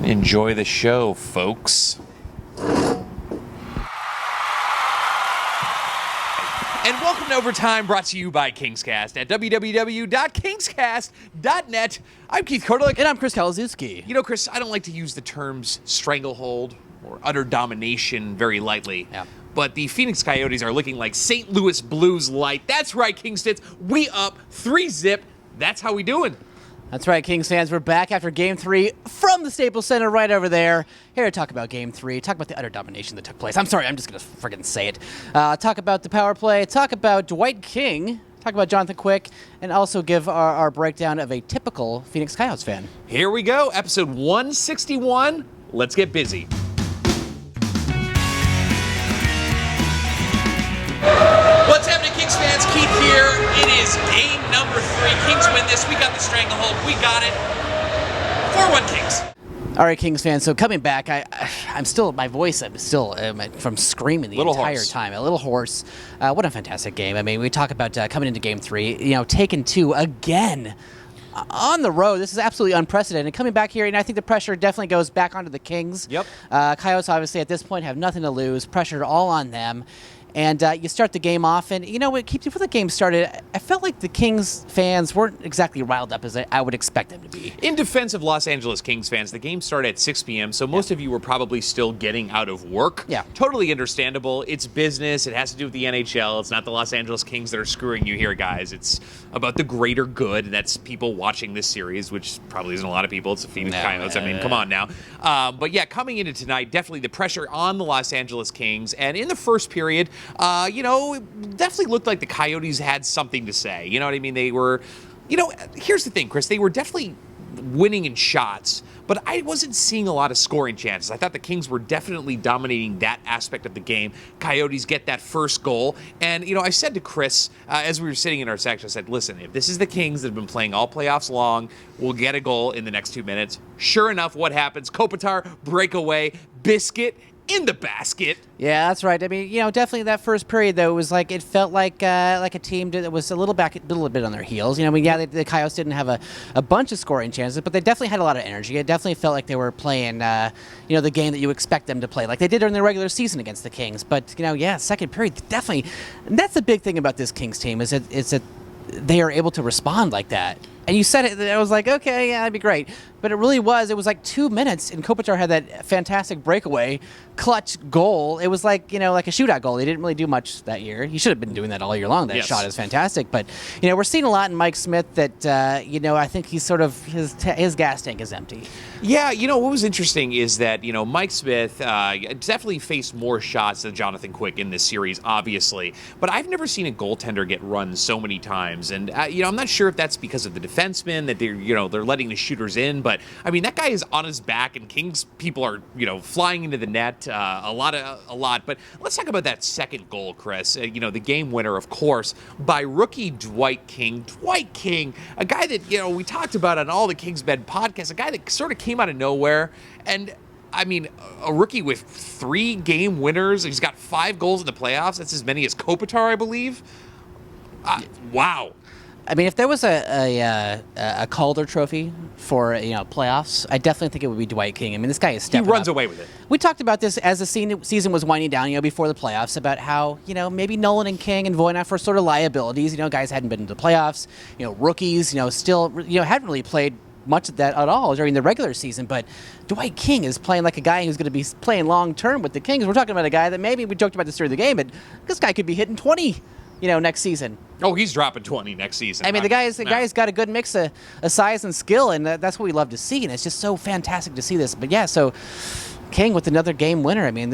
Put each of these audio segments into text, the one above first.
Enjoy the show, folks. And welcome to Overtime, brought to you by KingsCast at www.kingscast.net. I'm Keith Kordelik. And I'm Chris Kalazewski. You know, Chris, I don't like to use the terms stranglehold or utter domination very lightly. Yeah. But the Phoenix Coyotes are looking like St. Louis Blues light. That's right, Kingstons. We up 3-0. That's how we doing. That's right, Kings fans. We're back after Game 3 from the Staples Center right over there. Here to talk about Game 3, talk about the utter domination that took place. I'm sorry, I'm just going to friggin' say it. Talk about the power play, talk about Dwight King, talk about Jonathan Quick, and also give our breakdown of a typical Phoenix Coyotes fan. Here we go, episode 161. Let's get busy. What's happening, Kings fans? Keith here. It is game number 3. Kings win this. We got the stranglehold. We got it. 4-1 Kings. All right, Kings fans. So coming back, I'm still from screaming the entire time. A little hoarse. What a fantastic game. I mean, we talk about coming into Game 3, taking 2 again on the road. This is absolutely unprecedented. Coming back here, and I think the pressure definitely goes back onto the Kings. Yep. Coyotes obviously at this point have nothing to lose. Pressure all on them. And you start the game off, and before the game started, I felt like the Kings fans weren't exactly riled up as I would expect them to be. In defense of Los Angeles Kings fans, the game started at 6 p.m., so most of you were probably still getting out of work. Yeah. Totally understandable. It's business. It has to do with the NHL. It's not the Los Angeles Kings that are screwing you here, guys. It's about the greater good, and that's people watching this series, which probably isn't a lot of people. It's the Phoenix Coyotes. I mean, come on now. But yeah, coming into tonight, definitely the pressure on the Los Angeles Kings. And in the first period, it definitely looked like the Coyotes had something to say. You know what I mean? They were, here's the thing, Chris. They were definitely winning in shots, but I wasn't seeing a lot of scoring chances. I thought the Kings were definitely dominating that aspect of the game. Coyotes get that first goal. And, I said to Chris, as we were sitting in our section, I said, listen, if this is the Kings that have been playing all playoffs long, we'll get a goal in the next 2 minutes. Sure enough, what happens? Kopitar, breakaway, biscuit, in the basket. Yeah, that's right. I mean, definitely that first period, though, it was like it felt like a team that was a little bit on their heels. The Coyotes didn't have a bunch of scoring chances, but they definitely had a lot of energy. It definitely felt like they were playing, the game that you expect them to play, like they did during the regular season against the Kings. But, second period, definitely. And that's the big thing about this Kings team is that they are able to respond like that. And you said it, I was like, okay, yeah, that'd be great. But it was like 2 minutes, and Kopitar had that fantastic breakaway, clutch goal. It was like, like a shootout goal. He didn't really do much that year. He should have been doing that all year long. That shot is fantastic. But, we're seeing a lot in Mike Smith that, I think he's sort of, his gas tank is empty. Yeah, what was interesting is that, Mike Smith definitely faced more shots than Jonathan Quick in this series, obviously. But I've never seen a goaltender get run so many times. And, I'm not sure if that's because of the defensemen, that they're letting the shooters in. But, I mean, that guy is on his back, and Kings people are, flying into the net a lot. But let's talk about that second goal, Chris. The game winner, of course, by rookie Dwight King. Dwight King, a guy that, we talked about on all the Kings Bed podcasts, a guy that sort of came out of nowhere. And, I mean, a rookie with 3 game winners. He's got 5 goals in the playoffs. That's as many as Kopitar, I believe. Wow. I mean, if there was a Calder trophy for playoffs, I definitely think it would be Dwight King. I mean, this guy is stepping up. He runs away with it. We talked about this as the season was winding down, before the playoffs, about how maybe Nolan and King and Voynov were sort of liabilities. Guys hadn't been to the playoffs. Rookies, still hadn't really played much of that at all during the regular season. But Dwight King is playing like a guy who's going to be playing long term with the Kings. We're talking about a guy that maybe we joked about this during the game, but this guy could be hitting 20. Next season. Oh, he's dropping 20 next season. I mean, the guy's got a good mix of size and skill, and that's what we love to see, and it's just so fantastic to see this. But yeah, so King with another game winner. I mean,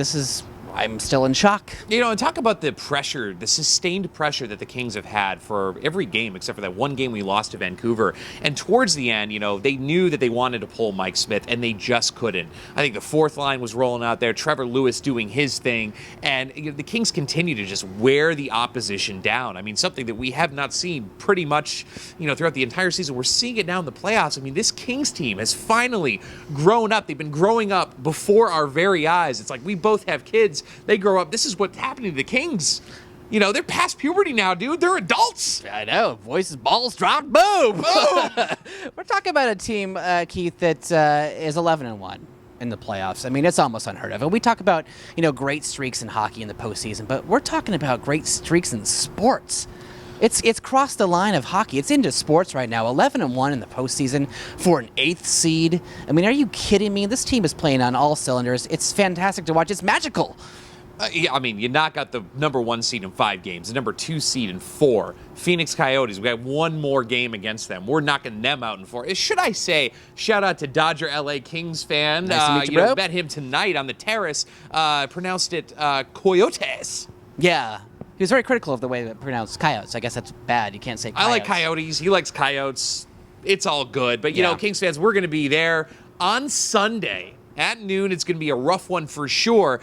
I'm still in shock. And talk about the pressure, the sustained pressure that the Kings have had for every game except for that one game we lost to Vancouver. And towards the end, they knew that they wanted to pull Mike Smith, and they just couldn't. I think the fourth line was rolling out there, Trevor Lewis doing his thing, and the Kings continue to just wear the opposition down. I mean, something that we have not seen pretty much, throughout the entire season. We're seeing it now in the playoffs. I mean, this Kings team has finally grown up. They've been growing up before our very eyes. It's like we both have kids. They grow up. This is what's happening to the Kings. They're past puberty now, dude. They're adults. I know. Voices, balls dropped. Boom. Boom. We're talking about a team, Keith, that is 11-1. in the playoffs. I mean, it's almost unheard of. And we talk about, great streaks in hockey in the postseason, but we're talking about great streaks in sports. It's crossed the line of hockey. It's into sports right now. 11-1 in the postseason for an 8th seed. I mean, are you kidding me? This team is playing on all cylinders. It's fantastic to watch. It's magical. Yeah, I mean, you knock out the number 1 seed in 5 games, the number 2 seed in 4. Phoenix Coyotes, we got one more game against them. We're knocking them out in 4. Should I say, shout out to Dodger LA Kings fan. Nice to meet you, bro. Met him tonight on the terrace. Pronounced it Coyotes. Yeah. He was very critical of the way that pronounced Coyotes. I guess that's bad. You can't say Coyotes. I like Coyotes. He likes Coyotes. It's all good. But, Kings fans, we're going to be there on Sunday. At noon, it's going to be a rough one for sure.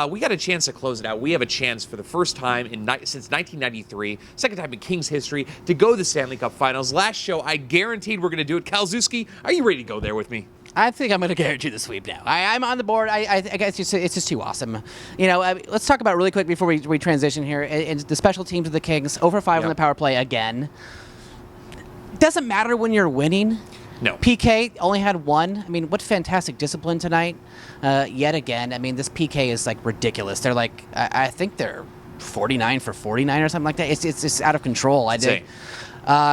We got a chance to close it out. We have a chance for the first time since 1993, second time in Kings history, to go to the Stanley Cup Finals. Last show, I guaranteed we're going to do it. Kalzewski, are you ready to go there with me? I think I'm going to guarantee the sweep now. I'm on the board. I guess it's just too awesome. Let's talk about really quick before we transition here. And the special teams of the Kings, over 5 on the power play again. Doesn't matter when you're winning. No. PK only had 1. I mean, what fantastic discipline tonight. Yet again, I mean, this PK is like ridiculous. They're like, I think they're 49 for 49 or something like that. It's just out of control.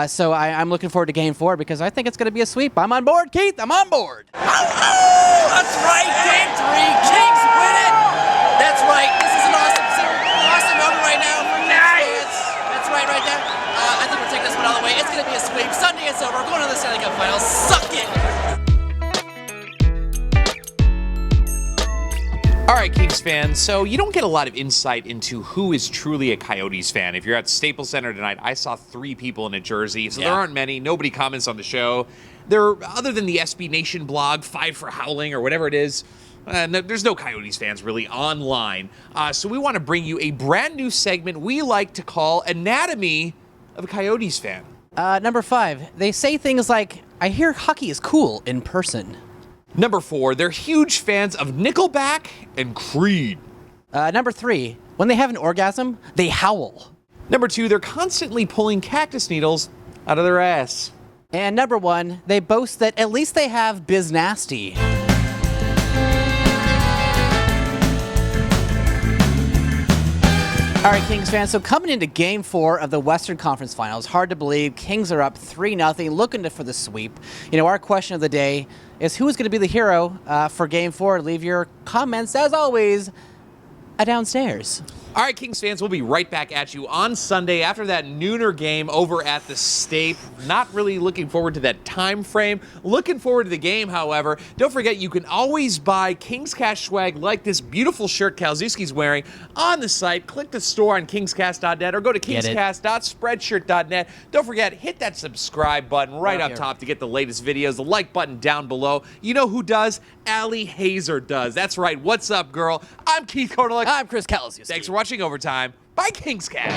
So I'm looking forward to Game 4 because I think it's going to be a sweep. I'm on board, Keith. I'm on board. Oh, that's right. Game 3. Kings win it. That's right. This is an awesome moment right now for Kings fans. That's right there. I think we're taking this one all the way. It's going to be a sweep. Sunday it's over. We're going to the Stanley Cup Finals. Suck it. All right, Kings fans, so you don't get a lot of insight into who is truly a Coyotes fan. If you're at Staples Center tonight, I saw 3 people in a jersey, so there aren't many. Nobody comments on the show. Other than the SB Nation blog, 5 for Howling, or whatever it is, there's no Coyotes fans really online. So we want to bring you a brand new segment we like to call Anatomy of a Coyotes Fan. Number 5, they say things like, I hear hockey is cool in person. Number 4, they're huge fans of Nickelback and Creed. Number 3, when they have an orgasm, they howl. Number 2, they're constantly pulling cactus needles out of their ass. And number 1, they boast that at least they have Biz Nasty. All right, Kings fans, so coming into Game 4 of the Western Conference Finals, hard to believe, Kings are up 3-0, looking for the sweep. Our question of the day is who is going to be the hero for Game 4? Leave your comments, as always, downstairs. All right, Kings fans, we'll be right back at you on Sunday after that nooner game over at the Stape. Not really looking forward to that time frame. Looking forward to the game, however. Don't forget, you can always buy KingsCast swag like this beautiful shirt Kalzewski's wearing on the site. Click the store on kingscast.net or go to kingscast.spreadshirt.net. Don't forget, hit that subscribe button right up top to get the latest videos. The like button down below. You know who does? Allie Hazer does. That's right. What's up, girl? I'm Keith Kornelek. I'm Chris Kalzewski. Thanks for watching Overtime by KingsCast.